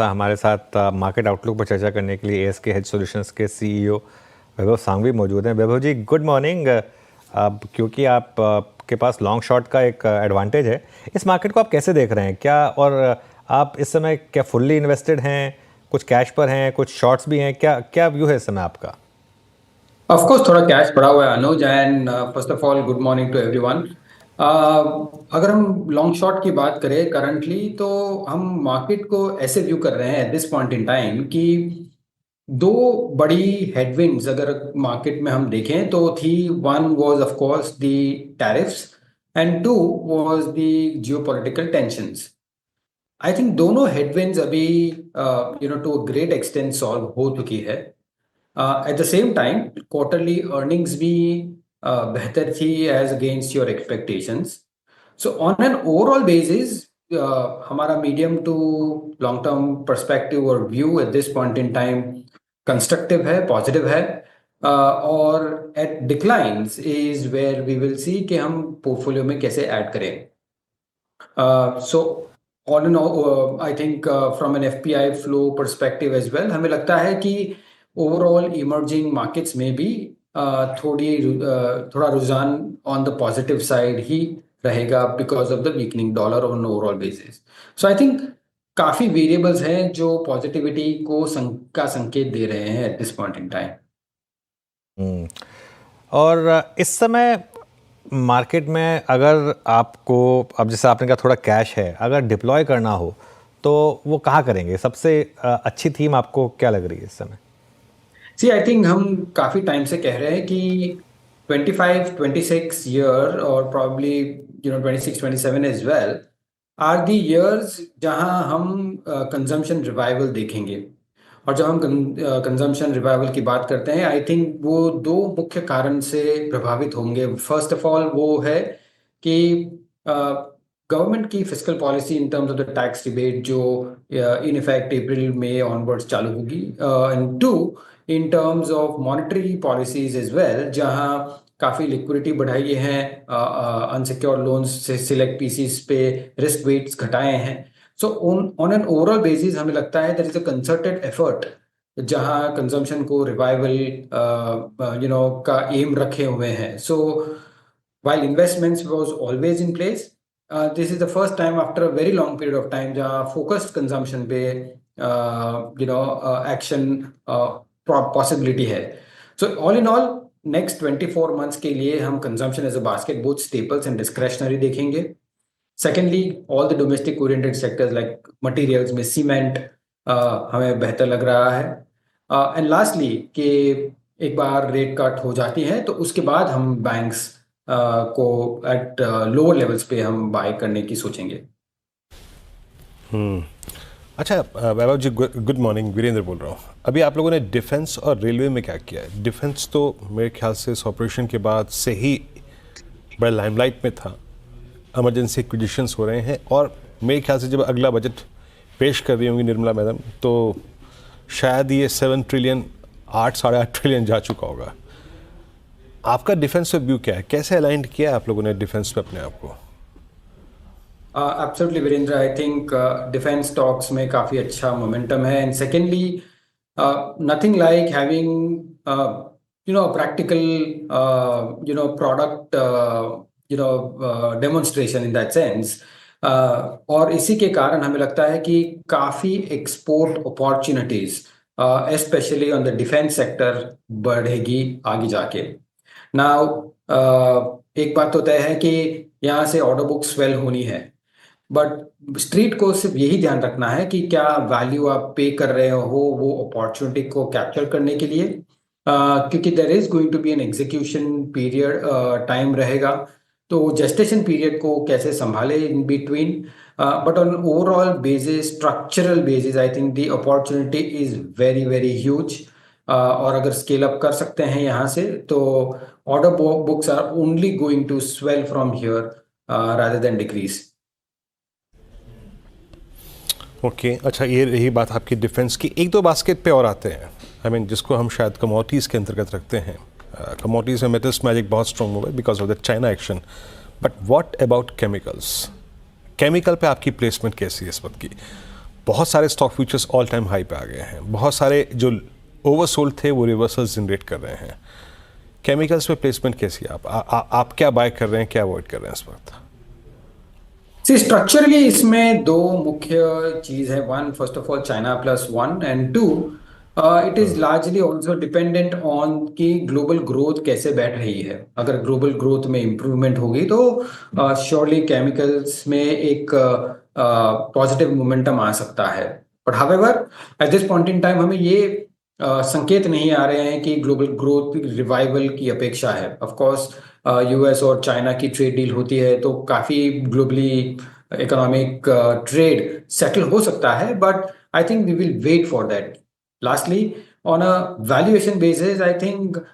हमारे साथ market outlook पर चर्चा करने के लिए एएसके हेल्थ सॉल्यूशंस के सीईओ वैभव सांघवी मौजूद हैं। वैभव जी, गुड मॉर्निंग। अब क्योंकि आप के पास लॉन्ग शॉट का एक एडवांटेज है, इस मार्केट को आप कैसे देख रहे हैं क्या? और आप इस समय क्या फुल्ली इन्वेस्टेड हैं, कुछ कैश पर हैं, कुछ शॉर्ट्स भी हैं, क्या क्या व्यू है इस समय आपका? ऑफ कोर्स थोड़ा कैश पड़ा हुआ है Anuj. And first of all good morning to everyone. अगर हम लॉन्ग शॉट की बात करें करंटली, तो हम मार्केट को ऐसे व्यू कर रहे हैं eight this point in time कि दो बड़ी हेडविंड्स अगर मार्केट में हम देखें तो थी। One was of course the tariffs and two was the geopolitical tensions. I think दोनों हेडविंड्स अभी to a great extent solve हो चुकी है। At the same time quarterly earnings भी बेहतर थी as against your expectations. So on an overall basis हमारा medium to long term perspective और view at this point in time constructive है, positive है। और at declines is where we will see कि हम पोर्टफोलियो में कैसे ऐड करें। So all in all, I think from an FPI flow perspective as well, हमें लगता है कि overall emerging markets में भी थोड़ा रुझान on the positive side ही रहेगा because of the weakening dollar on an overall basis. So I think काफी variables हैं जो positivity का संकेत दे रहे हैं at this point in time. और इस समय मार्केट में अगर आपको, अब जैसे आपने कहा थोड़ा कैश है, अगर डिप्लॉय करना हो तो वो कहाँ करेंगे? सबसे अच्छी थीम आपको क्या लग रही है इस समय? सी आई थिंक हम काफी टाइम से कह रहे हैं कि 25 26 ईयर और probably 26 27 as well are the years जहां हम कंजम्पशन रिवाइवल देखेंगे। और जब हम कंजम्पशन रिवाइवल की बात करते हैं, आई थिंक वो दो मुख्य कारण से प्रभावित होंगे। फर्स्ट ऑफ ऑल वो है कि गवर्नमेंट की fiscal policy in terms of the tax rebate जो इन इफेक्ट अप्रैल मई ऑनवर्ड्स चालू होगी। And two, in terms of monetary policies as well, जहां काफी लिक्विडिटी बढ़ाई है, अनसिक्योर्ड लोन्स से सिलेक्ट पीसीस पे रिस्क वेट्स घटाए हैं। So on an overall basis हमें लगता है there is a concerted effort जहां कंजम्पशन को रिवाइवल का एम रखे हुए हैं। सो while investments was always in place, this is the first time after a very long period of time जहाँ focused consumption पे action possibility है। So all in all next 24 months के लिए हम consumption as a basket both staples and discretionary देखेंगे। Secondly, all the domestic oriented sectors like materials में cement हमें बेहतर लग रहा है। एंड लास्टली कि एक बार रेट कट हो जाती है तो उसके बाद हम बैंक्स को एट लोअर लेवल्स पे हम बाय करने की सोचेंगे। अच्छा वैभव जी, गुड मॉर्निंग। वीरेंद्र बोल रहा हूँ। अभी आप लोगों ने डिफेंस और रेलवे में क्या किया है? डिफेंस तो मेरे ख्याल से इस ऑपरेशन के बाद से ही बड़ा लाइमलाइट में था, इमरजेंसी एक्विजिशंस हो रहे हैं, और मेरे ख्याल से जब अगला बजट पेश कर रही होंगी निर्मला मैडम तो शायद ये 7 ट्रिलियन 8 साढ़े 8 ट्रिलियन जा चुका होगा। आपका डिफेंस पे व्यू क्या है? कैसे अलाइंड किया है आप लोगों ने डिफेंस पे अपने आप को? Absolutely Virendra, I think defence stocks में काफ़ी अच्छा मोमेंटम है। And secondly, nothing like having practical product demonstration in that sense. और इसी के कारण हमें लगता है कि काफ़ी export opportunities specially on the defence sector बढ़ेगी आगे जाके। नाउ एक बात तो तय है कि यहाँ से ऑर्डर बुक स्वेल होनी है, बट स्ट्रीट को सिर्फ यही ध्यान रखना है कि क्या वैल्यू आप पे कर रहे हो वो अपॉर्चुनिटी को कैप्चर करने के लिए। क्योंकि there is going to be an execution period time रहेगा, तो जेस्टेशन पीरियड को कैसे संभाले in between. But on overall basis, structural basis, I think the opportunity is very very huge. और अगर स्केल अप कर सकते हैं यहाँ से तो order books are only going to swell from here rather than decrease. Okay, अच्छा ये रही बात आपकी डिफेंस की। एक दो बास्केट पे और आते हैं, आई मीन जिसको हम शायद कमोडिटीज़ के अंतर्गत रखते हैं। कमोडिटीज़ में मेटल्स मैजिक बहुत स्ट्रॉन्ग हुआ है because of the China action, but what about chemicals? Chemical पे आपकी प्लेसमेंट कैसी है इस वक्त की? बहुत सारे stock futures all time high पे आ गए हैं, बहुत सारे जो ओवरसोल्ड थे वो रिवर्सल्स जनरेट कर रहे हैं। केमिकल्स में प्लेसमेंट कैसी है? आप क्या बाय कर रहे हैं, क्या अवॉइड कर रहे हैं इस वक्त? सी स्ट्रक्चरली इसमें दो मुख्य चीज है। One, first of all China plus one, and two it is largely also dependent on कि ग्लोबल ग्रोथ कैसे बैठ रही है। अगर ग्लोबल ग्रोथ में इंप्रूवमेंट होगी तो श्योरली केमिकल्स में एक पॉजिटिव मोमेंटम आ सकता है। But however eight this point in time हमें ये संकेत नहीं आ रहे हैं कि ग्लोबल ग्रोथ रिवाइवल की अपेक्षा है। ऑफ कोर्स यूएस और चाइना की ट्रेड डील होती है तो काफी ग्लोबली इकोनॉमिक ट्रेड सेटल हो सकता है, but I think we will wait for that. Lastly, on a valuation basis I think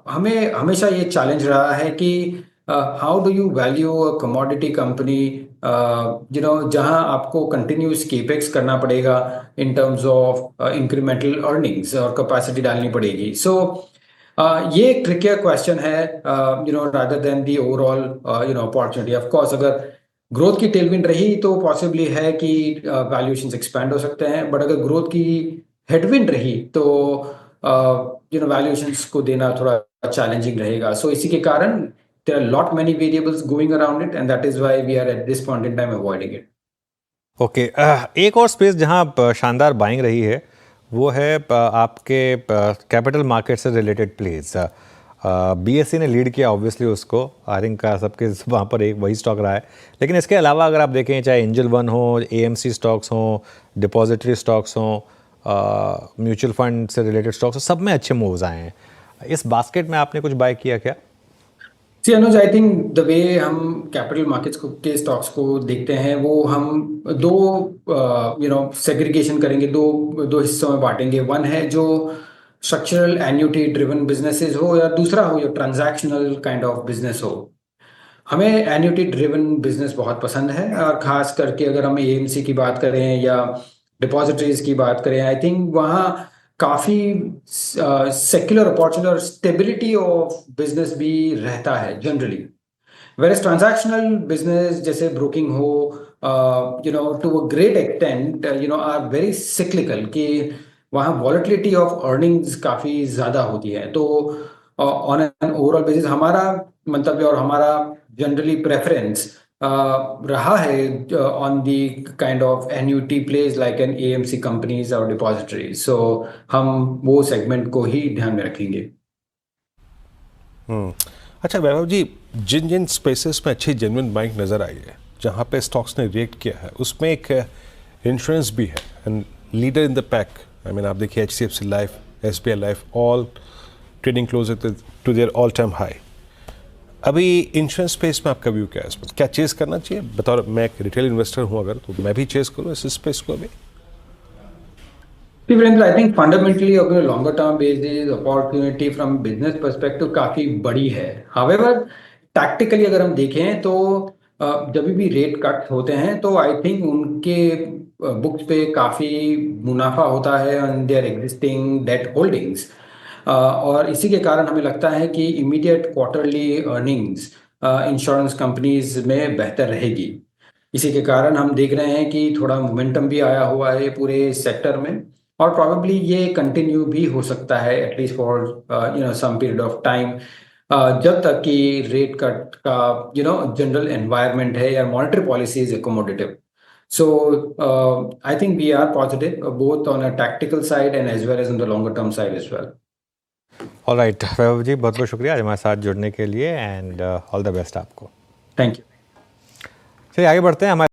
हमें हमेशा ये चैलेंज रहा है कि how do you value a commodity company, जहां आपको कंटिन्यूस केपेक्स करना पड़ेगा in terms of incremental earnings और कैपेसिटी डालनी पड़ेगी। सो ये एक ट्रिकियर क्वेश्चन है, rather than the overall opportunity. Of course अगर ग्रोथ की टेलविंड रही तो पॉसिबली है कि वैल्यूएशंस एक्सपैंड हो सकते हैं, बट अगर ग्रोथ की हेडविंड रही तो वैल्यूएशंस को देना थोड़ा चैलेंजिंग रहेगा। सो इसी के कारण there are lot many variables going around it, and that is why we are at this point in time avoiding it. Okay, एक और स्पेस जहां शानदार बाइंग रही है वो है आपके कैपिटल मार्केट से रिलेटेड प्लेस। बीएसई ने लीड किया ऑब्वियसली उसको, आई थिंक सबके वहाँ पर एक वही स्टॉक रहा है। लेकिन इसके अलावा अगर आप देखें, चाहे एंजल वन हो, एएमसी स्टॉक्स हों, डिपॉजिटरी स्टॉक्स हों, म्यूचुअल फंड से रिलेटेड स्टॉक्स हो, सब में अच्छे मूव्स आए हैं। इस बास्केट में आपने कुछ बाय किया क्या? See, Anuj, I think the way हम कैपिटल मार्केट्स के स्टॉक्स को देखते हैं वो हम दो सेग्रीगेशन करेंगे, दो हिस्सों में बांटेंगे। वन है जो स्ट्रक्चरल एन्युटी ड्रिवन बिजनेसेस हो, या दूसरा हो या ट्रांजैक्शनल काइंड ऑफ बिजनेस हो। हमें एन्युटी ड्रिवन बिजनेस बहुत पसंद है, और खास करके अगर हम एएमसी की बात करें या डिपॉजिटरीज की बात करें, आई थिंक वहाँ काफी सेक्युलर अपॉर्चुनिटी और स्टेबिलिटी ऑफ बिजनेस भी रहता है जनरली। Whereas transactional business जैसे ब्रोकिंग हो, to a great extent, are very cyclical, कि वहाँ volatility of earnings काफी ज्यादा होती है। तो on an overall basis हमारा मंतव्य और हमारा जनरली प्रेफरेंस रहा है on the kind of annuity plays like an AMC companies और depositories। So हम वो सेगमेंट को ही ध्यान में रखेंगे। अच्छा वैभव जी, जिन जिन स्पेसेस में अच्छी जेन्युइन बाइंग नज़र आई है, जहाँ पे स्टॉक्स ने रिएक्ट किया है, उसमें एक इंश्योरेंस भी है and leader in the pack. I mean आप देखिए HDFC life, SBI life, all trading close to their all time high. अभी इंश्योरेंस स्पेस में आपका व्यू क्या है? इस पर क्या चेस करना चाहिए? बतौर मैं एक रिटेल इन्वेस्टर हूँ अगर, तो मैं भी चेस करूँ इस स्पेस को अभी? I think fundamentally अगर longer term basis opportunity from business perspective काफी बड़ी है। However, tactically अगर हम देखें तो जब भी रेट कट होते हैं तो आई थिंक उनके बुक्स पे काफी मुनाफा होता है on their existing debt holdings, और इसी के कारण हमें लगता है कि immediate quarterly earnings insurance companies में बेहतर रहेगी। इसी के कारण हम देख रहे हैं कि थोड़ा मोमेंटम भी आया हुआ है पूरे सेक्टर में, और प्रॉबेबली ये कंटिन्यू भी हो सकता है at least for some period of time, जब तक कि रेट कट का जनरल एनवायरनमेंट है या monetary policy is accommodative. So I think we are positive both on a tactical side and as well as on the longer term side as well. Alright Vaibhav ji, बहुत बहुत शुक्रिया आज हमारे साथ जुड़ने के लिए, एंड ऑल द बेस्ट आपको। Thank you. चलिए आगे बढ़ते हैं। हमारे